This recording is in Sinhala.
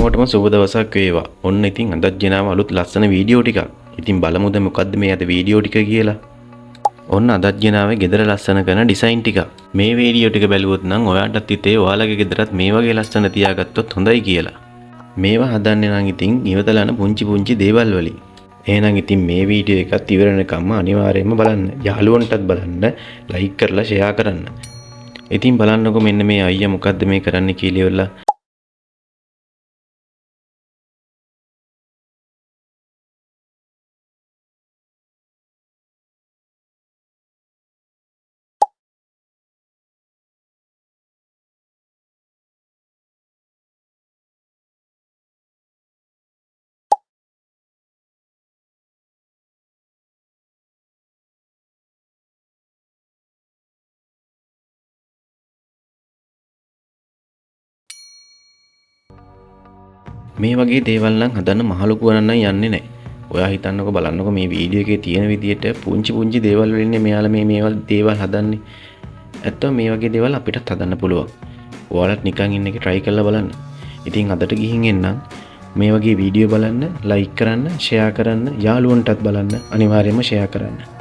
හැමෝටම සුබ දවසක් වේවා. ඔන්න ඉතින් අදත් ගෙනාව අලුත් ලස්සන වීඩියෝ ටිකක්. ඉතින් බලමුද මොකද්ද මේ අද වීඩියෝ ටික කියලා. ඔන්න අදත් ගෙනාවේ ගෙදර ලස්සන කරන ඩිසයින් ටිකක්. මේ වීඩියෝ ටික බැලුවොත් නම් ඔයාටත් හිතේ ඔයාලගේ ගෙදරත් මේ වගේ ලස්සන තියාගත්තොත් හොඳයි කියලා. මේවා හදන්නේ නම් ඉතින් ඉවතලන පුංචි පුංචි දේවල් වලින්. එහෙනම් ඉතින් මේ වීඩියෝ එකත් ඉවර වෙනකම්ම අනිවාර්යයෙන්ම බලන්න. යාළුවන්ටත් බලන්න, ලයික් කරලා ෂෙයා කරන්න. ඉතින් බලන්නකෝ මෙන්න මේ අයියා මොකද්ද මේ කරන්නේ කියලා ඉවරලා. මේ වගේ දේවල් නම් හදන්න මහ ලොකු ගණන් නම් යන්නේ නැහැ. ඔයා හිතන්නකෝ බලන්නකෝ මේ වීඩියෝ එකේ තියෙන විදියට පුංචි පුංචි දේවල් වලින් මෙයාලා මේ දේවල් හදන්නේ. ඇත්තම මේ වගේ දේවල් අපිටත් හදන්න පුළුවන්. ඔයාලත් නිකන් ඉන්න එක try කරලා බලන්න. ඉතින් අදට ගිහින් එන්නම්. මේ වගේ වීඩියෝ බලන්න, like කරන්න, share කරන්න, යාළුවන්ටත් බලන්න, අනිවාර්යයෙන්ම share කරන්න.